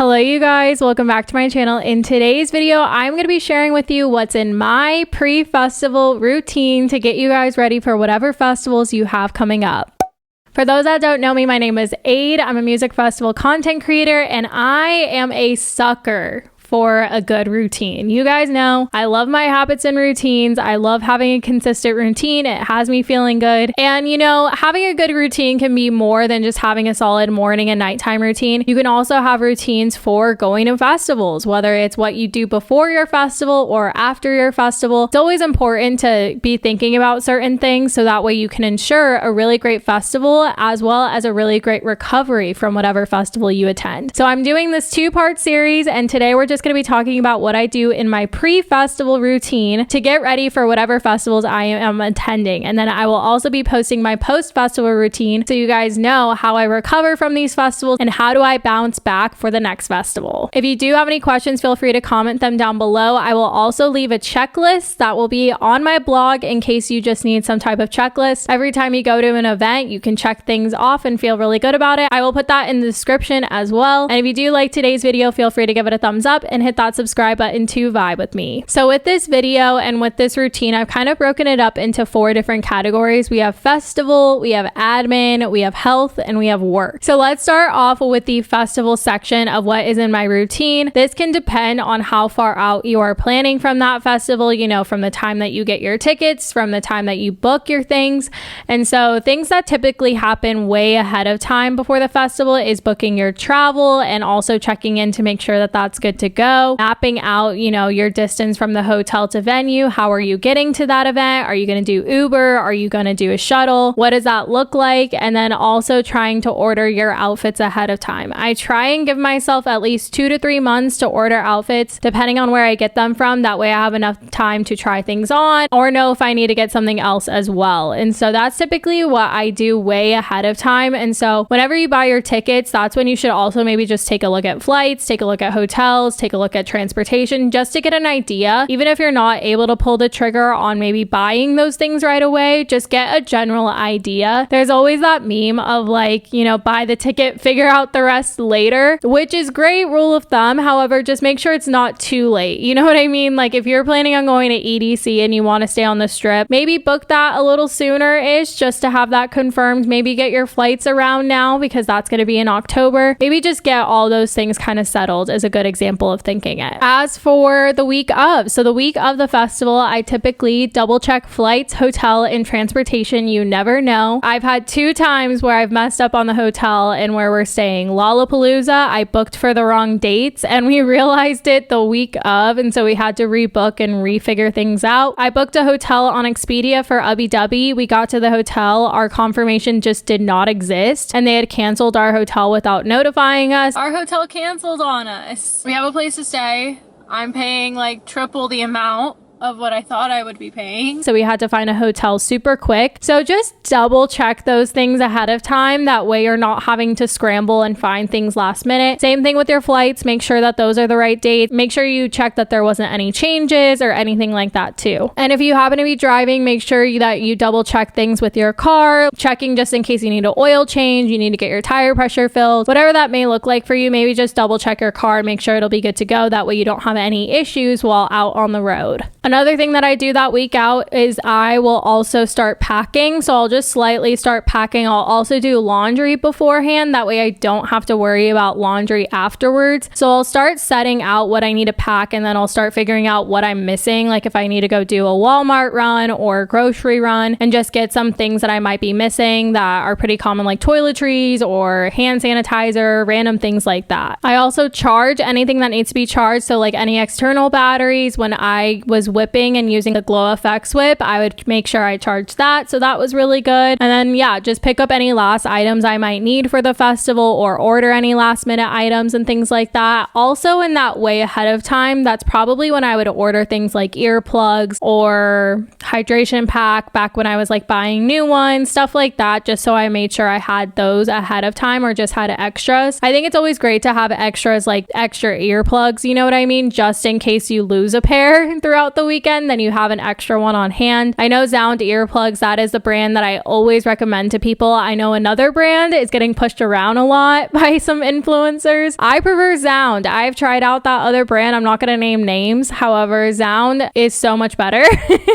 Hello you guys, welcome back to my channel. In today's video, I'm going to be sharing with you what's in my pre-festival routine to get you guys ready for whatever festivals you have coming up. For those that don't know me, my name is Aid. I'm a music festival content creator and I am a sucker for a good routine. You guys know I love my habits and routines. I love having a consistent routine. It has me feeling good. And you know, having a good routine can be more than just having a solid morning and nighttime routine. You can also have routines for going to festivals, whether it's what you do before your festival or after your festival. It's always important to be thinking about certain things so that way you can ensure a really great festival as well as a really great recovery from whatever festival you attend. So I'm doing this two-part series, and today we're just going to be talking about what I do in my pre-festival routine to get ready for whatever festivals I am attending. And then I will also be posting my post-festival routine so you guys know how I recover from these festivals and how do I bounce back for the next festival. If you do have any questions, feel free to comment them down below. I will also leave a checklist that will be on my blog in case you just need some type of checklist. Every time you go to an event, you can check things off and feel really good about it. I will put that in the description as well. And if you do like today's video, feel free to give it a thumbs up and hit that subscribe button to vibe with me. So with this video and with this routine, I've kind of broken it up into 4 different categories. We have festival, we have admin, we have health, and we have work. So let's start off with the festival section of what is in my routine. This can depend on how far out you are planning from that festival, you know, from the time that you get your tickets, from the time that you book your things. And so things that typically happen way ahead of time before the festival is booking your travel and also checking in to make sure that that's good to go. Mapping out, you know, your distance from the hotel to venue. How are you getting to that event? Are you going to do Uber? Are you going to do a shuttle? What does that look like? And then also trying to order your outfits ahead of time. I try and give myself at least 2 to 3 months to order outfits, depending on where I get them from. That way I have enough time to try things on or know if I need to get something else as well. And so that's typically what I do way ahead of time. And so whenever you buy your tickets, that's when you should also maybe just take a look at flights, take a look at hotels, take a look at transportation, just to get an idea. Even if you're not able to pull the trigger on maybe buying those things right away, just get a general idea. There's always that meme of like, you know, buy the ticket, figure out the rest later, which is great rule of thumb. However, just make sure it's not too late. You know what I mean? Like if you're planning on going to EDC and you want to stay on the strip, maybe book that a little sooner-ish just to have that confirmed. Maybe get your flights around now because that's going to be in October. Maybe just get all those things kind of settled is a good example of thinking it. As for the week of, so the week of the festival, I typically double check flights, hotel, and transportation. You never know. I've had 2 times where I've messed up on the hotel and where we're staying. Lollapalooza, I booked for the wrong dates and we realized it the week of, and so we had to rebook and refigure things out. I booked a hotel on Expedia for Abu Dhabi. We got to the hotel, our confirmation just did not exist, and they had canceled our hotel without notifying us. Our hotel canceled on us. We have a place to stay. I'm paying like triple the amount of what I thought I would be paying. So we had to find a hotel super quick. So just double check those things ahead of time. That way you're not having to scramble and find things last minute. Same thing with your flights. Make sure that those are the right dates. Make sure you check that there wasn't any changes or anything like that too. And if you happen to be driving, make sure that you double check things with your car, checking just in case you need an oil change, you need to get your tire pressure filled, whatever that may look like for you. Maybe just double check your car, make sure it'll be good to go. That way you don't have any issues while out on the road. Another thing that I do that week out is I will also start packing. So I'll just slightly start packing. I'll also do laundry beforehand. That way I don't have to worry about laundry afterwards. So I'll start setting out what I need to pack and then I'll start figuring out what I'm missing. Like if I need to go do a Walmart run or a grocery run and just get some things that I might be missing that are pretty common, like toiletries or hand sanitizer, random things like that. I also charge anything that needs to be charged. So like any external batteries. When I was whipping and using the Glow FX whip, I would make sure I charged that. So that was really good. And then yeah, just pick up any last items I might need for the festival or order any last minute items and things like that. Also in that way ahead of time, that's probably when I would order things like earplugs or hydration pack back when I was like buying new ones, stuff like that, just so I made sure I had those ahead of time or just had extras. I think it's always great to have extras like extra earplugs, you know what I mean? Just in case you lose a pair throughout the weekend, then you have an extra one on hand. I know Zound earplugs, that is the brand that I always recommend to people. I know another brand is getting pushed around a lot by some influencers. I prefer Zound. I've tried out that other brand. I'm not going to name names. However, Zound is so much better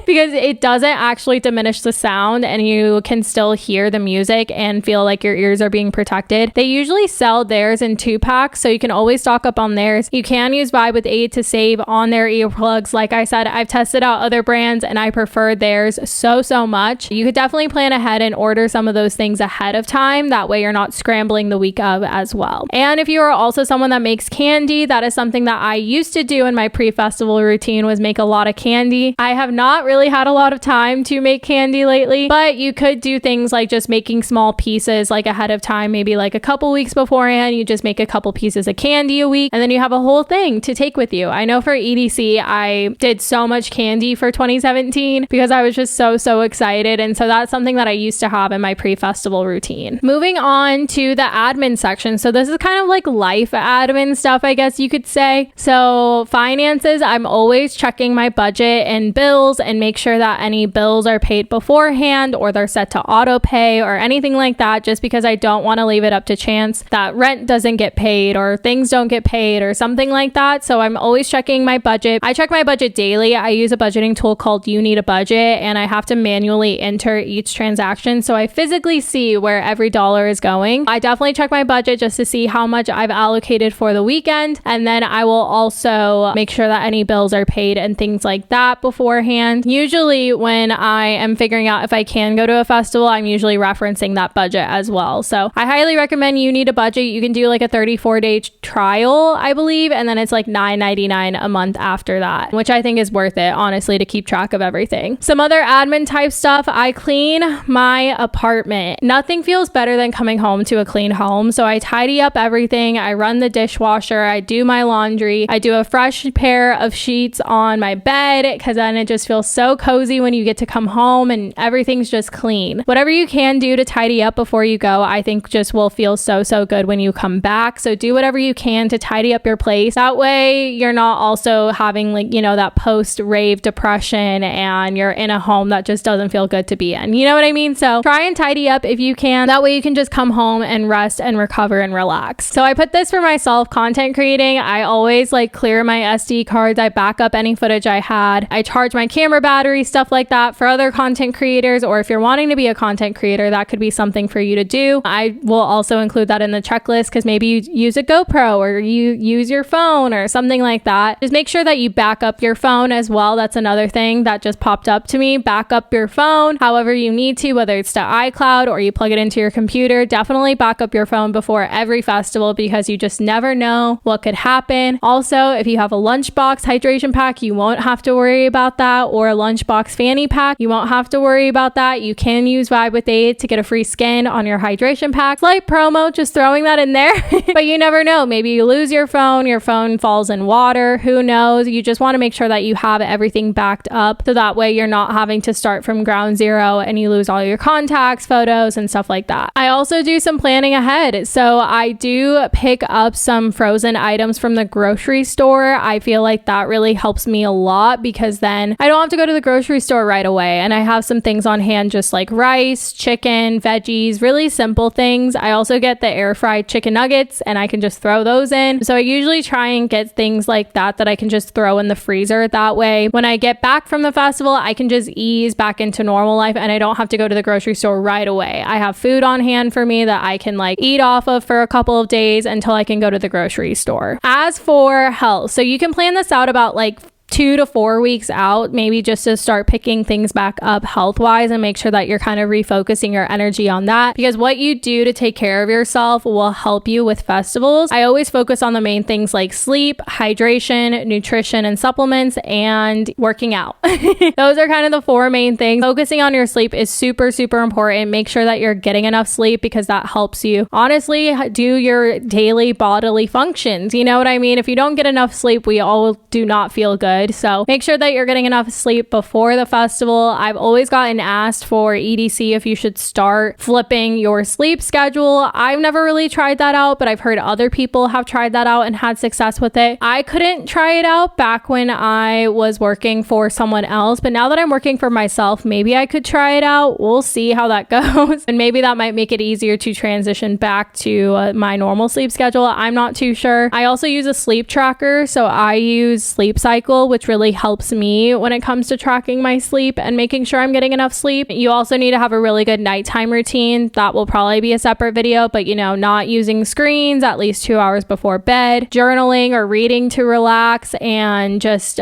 because it doesn't actually diminish the sound and you can still hear the music and feel like your ears are being protected. They usually sell theirs in 2-packs, so you can always stock up on theirs. You can use Vibe with 8 to save on their earplugs. Like I said, I've tested out other brands and I prefer theirs so much. You could definitely plan ahead and order some of those things ahead of time. That way you're not scrambling the week of as well. And if you are also someone that makes candy, that is something that I used to do in my pre-festival routine, was make a lot of candy. I have not really had a lot of time to make candy lately, but you could do things like just making small pieces like ahead of time, maybe like a couple weeks beforehand. You just make a couple pieces of candy a week and then you have a whole thing to take with you. I know for EDC, I did so much candy for 2017 because I was just so excited. And so that's something that I used to have in my pre-festival routine. Moving on to the admin section. So this is kind of like life admin stuff, I guess you could say. So finances, I'm always checking my budget and bills and make sure that any bills are paid beforehand or they're set to auto pay or anything like that, just because I don't want to leave it up to chance that rent doesn't get paid or things don't get paid or something like that. So I'm always checking my budget. I check my budget daily. I use a budgeting tool called You Need a Budget, and I have to manually enter each transaction so I physically see where every dollar is going. I definitely check my budget just to see how much I've allocated for the weekend, and then I will also make sure that any bills are paid and things like that beforehand. Usually when I am figuring out if I can go to a festival, I'm usually referencing that budget as well. So I highly recommend You Need a Budget. You can do like a 34-day trial, I believe, and then it's like $9.99 a month after that, which I think is worth it, honestly, to keep track of everything. Some other admin type stuff, I clean my apartment. Nothing feels better than coming home to a clean home. So I tidy up everything. I run the dishwasher. I do my laundry. I do a fresh pair of sheets on my bed because then it just feels so cozy when you get to come home and everything's just clean. Whatever you can do to tidy up before you go, I think just will feel so good when you come back. So do whatever you can to tidy up your place. That way you're not also having like, you know, that post-rave depression and you're in a home that just doesn't feel good to be in. You know what I mean? So try and tidy up if you can. That way you can just come home and rest and recover and relax. So I put this for myself, content creating. I always like clear my SD cards. I back up any footage I had. I charge my camera battery, stuff like that. For other content creators, or if you're wanting to be a content creator, that could be something for you to do. I will also include that in the checklist because maybe you use a GoPro or you use your phone or something like that. Just make sure that you back up your phone as well. That's another thing that just popped up to me. Back up your phone however you need to, whether it's to iCloud or you plug it into your computer. Definitely back up your phone before every festival because you just never know what could happen. Also, if you have a lunchbox hydration pack, you won't have to worry about that, or a lunchbox fanny pack, you won't have to worry about that. You can use Vibe with 8 to get a free skin on your hydration pack. Slight promo, just throwing that in there. But you never know. Maybe you lose your phone falls in water. Who knows? You just want to make sure that you have everything backed up so that way you're not having to start from ground zero and you lose all your contacts, photos, and stuff like that. I also do some planning ahead. So I do pick up some frozen items from the grocery store. I feel like that really helps me a lot because then I don't have to go to the grocery store right away and I have some things on hand, just like rice, chicken, veggies, really simple things. I also get the air fried chicken nuggets and I can just throw those in. So I usually try and get things like that I can just throw in the freezer. That way when I get back from the festival, I can just ease back into normal life and I don't have to go to the grocery store right away. I have food on hand for me that I can like eat off of for a couple of days until I can go to the grocery store. As for health, so you can plan this out about like 2 to 4 weeks out, maybe just to start picking things back up health-wise and make sure that you're kind of refocusing your energy on that, because what you do to take care of yourself will help you with festivals. I always focus on the main things like sleep, hydration, nutrition, and supplements, and working out. Those are kind of the 4 main things. Focusing on your sleep is super important. Make sure that you're getting enough sleep because that helps you honestly do your daily bodily functions. You know what I mean? If you don't get enough sleep, we all do not feel good. good. So make sure that you're getting enough sleep before the festival. I've always gotten asked for EDC if you should start flipping your sleep schedule. I've never really tried that out, but I've heard other people have tried that out and had success with it. I couldn't try it out back when I was working for someone else, but now that I'm working for myself, maybe I could try it out. We'll see how that goes. And maybe that might make it easier to transition back to my normal sleep schedule. I'm not too sure. I also use a sleep tracker. So I use Sleep Cycle, which really helps me when it comes to tracking my sleep and making sure I'm getting enough sleep. You also need to have a really good nighttime routine. That will probably be a separate video, but not using screens at least 2 hours before bed, journaling or reading to relax, and just,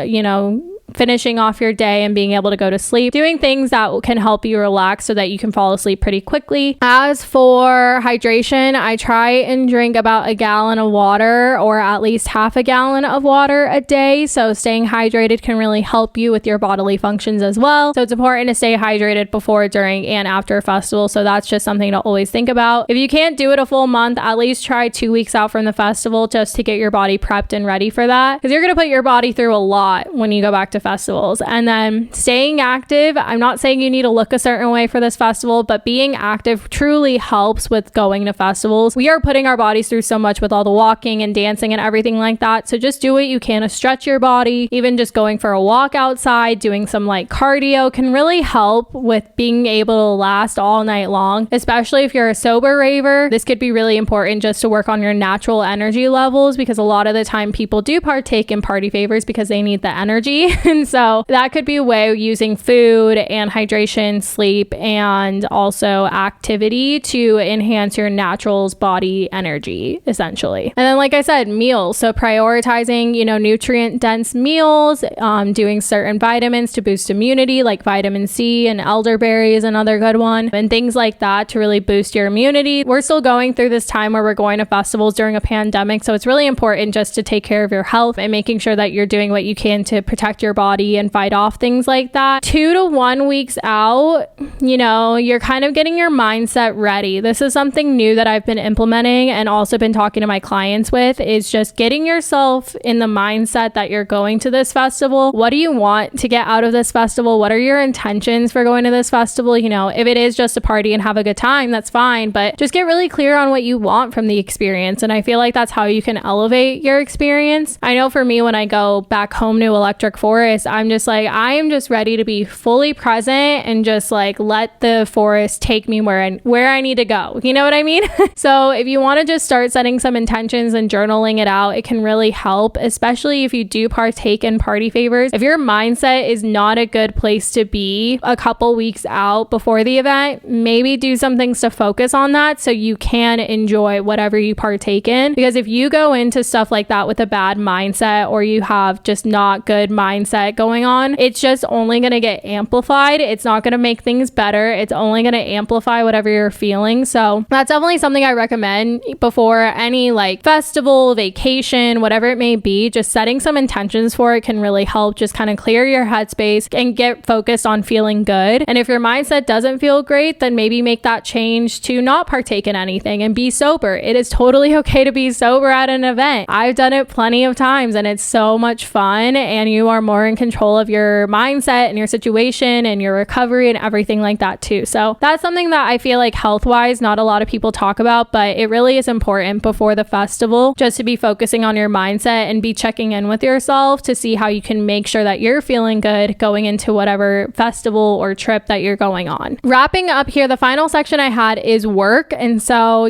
finishing off your day and being able to go to sleep, doing things that can help you relax so that you can fall asleep pretty quickly. As for hydration, I try and drink about a gallon of water, or at least half a gallon of water a day. So staying hydrated can really help you with your bodily functions as well. So it's important to stay hydrated before, during, and after a festival. So that's just something to always think about. If you can't do it a full month, at least try 2 weeks out from the festival just to get your body prepped and ready for that, because you're going to put your body through a lot when you go back to festivals. And then staying active. I'm not saying you need to look a certain way for this festival, but being active truly helps with going to festivals. We are putting our bodies through so much with all the walking and dancing and everything like that. So just do what you can to stretch your body. Even just going for a walk outside, doing some light cardio can really help with being able to last all night long, especially if you're a sober raver. This could be really important just to work on your natural energy levels, because a lot of the time people do partake in party favors because they need the energy. And so that could be a way, using food and hydration, sleep, and also activity to enhance your natural's body energy, essentially. And then, like I said, meals. So prioritizing, nutrient dense meals, doing certain vitamins to boost immunity, like vitamin C and elderberry is another good one, and things like that to really boost your immunity. We're still going through this time where we're going to festivals during a pandemic. So it's really important just to take care of your health and making sure that you're doing what you can to protect your body and fight off things like that. 2 to 1 weeks out, you're kind of getting your mindset ready. This is something new that I've been implementing and also been talking to my clients with, is just getting yourself in the mindset that you're going to this festival. What do you want to get out of this festival? What are your intentions for going to this festival? If it is just a party and have a good time, that's fine, but just get really clear on what you want from the experience. And I feel like that's how you can elevate your experience. I know for me, when I go back home to Electric Forest, I'm just like, I am just ready to be fully present and just like let the forest take me where I need to go. You know what I mean? So if you want to just start setting some intentions and journaling it out, it can really help, especially if you do partake in party favors. If your mindset is not a good place to be a couple weeks out before the event, maybe do some things to focus on that so you can enjoy whatever you partake in. Because if you go into stuff like that with a bad mindset, or you have just not good mindset going on, it's just only going to get amplified. It's not going to make things better. It's only going to amplify whatever you're feeling. So that's definitely something I recommend before any like festival, vacation, whatever it may be. Just setting some intentions for it can really help just kind of clear your headspace and get focused on feeling good. And if your mindset doesn't feel great, then maybe make that change to not partake in anything and be sober. It is totally okay to be sober at an event. I've done it plenty of times and it's so much fun, and you are more in control of your mindset and your situation and your recovery and everything like that too. So that's something that I feel like health-wise not a lot of people talk about, but it really is important before the festival, just to be focusing on your mindset and be checking in with yourself to see how you can make sure that you're feeling good going into whatever festival or trip that you're going on. Wrapping up here, the final section I had is work. And so,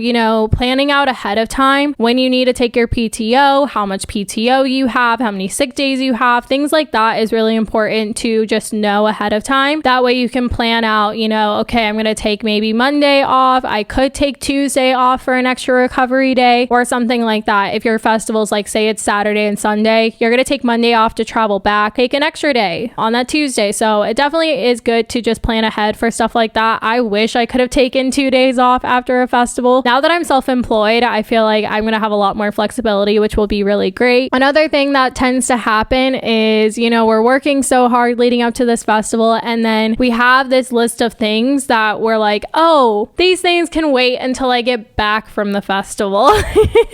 planning out ahead of time when you need to take your PTO, how much PTO you have, how many sick days you have, things like that is really important to just know ahead of time. That way you can plan out, okay, I'm going to take maybe Monday off. I could take Tuesday off for an extra recovery day or something like that. If your festival's like, say it's Saturday and Sunday, you're going to take Monday off to travel back, take an extra day on that Tuesday. So it definitely is good to just plan ahead for stuff like that. I wish I could have taken 2 days off after a festival. Now that I'm self-employed, I feel like I'm going to have a lot more flexibility, which will be really great. Another thing that tends to happen is, know, we're working so hard leading up to this festival, and then we have this list of things that we're like, oh, these things can wait until I get back from the festival.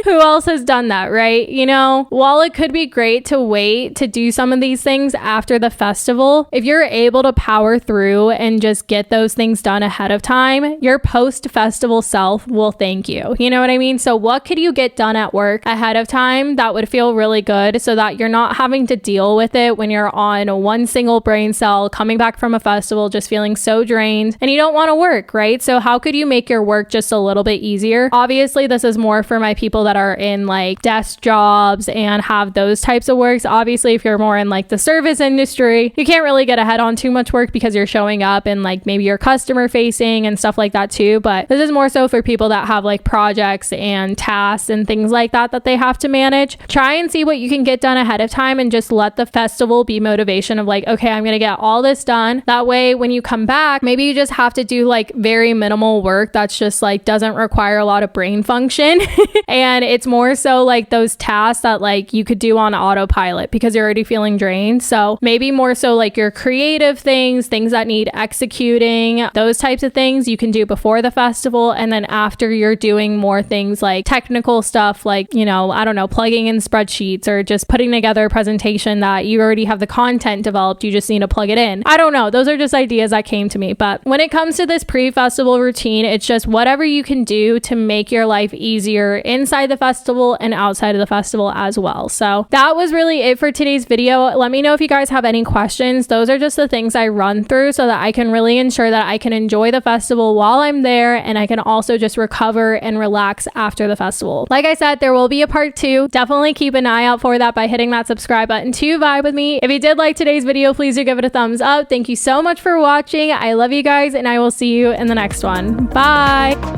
Who else has done that, right? You know, while it could be great to wait to do some of these things after the festival, if you're able to power through and just get those things done ahead of time, your post-festival self will thank you. You know what I mean? So what could you get done at work ahead of time that would feel really good so that you're not having to deal with it when you're on one single brain cell coming back from a festival just feeling so drained and you don't want to work, right? So how could you make your work just a little bit easier? Obviously, this is more for my people that are in like desk jobs and have those types of works. Obviously, if you're more in like the service industry, you can't really get ahead on too much work because you're showing up and like maybe you're customer facing and stuff like that too. But this is more so for people that have like projects and tasks and things like that that they have to manage. Try and see what you can get done ahead of time and just let the festival be motivation of like, okay, I'm gonna get all this done. That way when you come back, maybe you just have to do like very minimal work that's just like doesn't require a lot of brain function. And it's more so like those tasks that like you could do on autopilot because you're already feeling drained. So maybe more so like your creative things that need executing, those types of things you can do before the festival. And then after, you're doing more things like technical stuff, like, you know, I don't know, plugging in spreadsheets or just putting together a presentation that you already have the content developed. You just need to plug it in. I don't know. Those are just ideas that came to me. But when it comes to this pre-festival routine, it's just whatever you can do to make your life easier inside the festival and outside of the festival as well. So that was really it for today's video. Let me know if you guys have any questions. Those are just the things I run through so that I can really ensure that I can enjoy the festival while I'm there, and I can also just recover and relax after the festival. Like I said, there will be a part 2. Definitely keep an eye out for that by hitting that subscribe button to vibe with me. If you did like today's video, please do give it a thumbs up. Thank you so much for watching. I love you guys, and I will see you in the next one. Bye.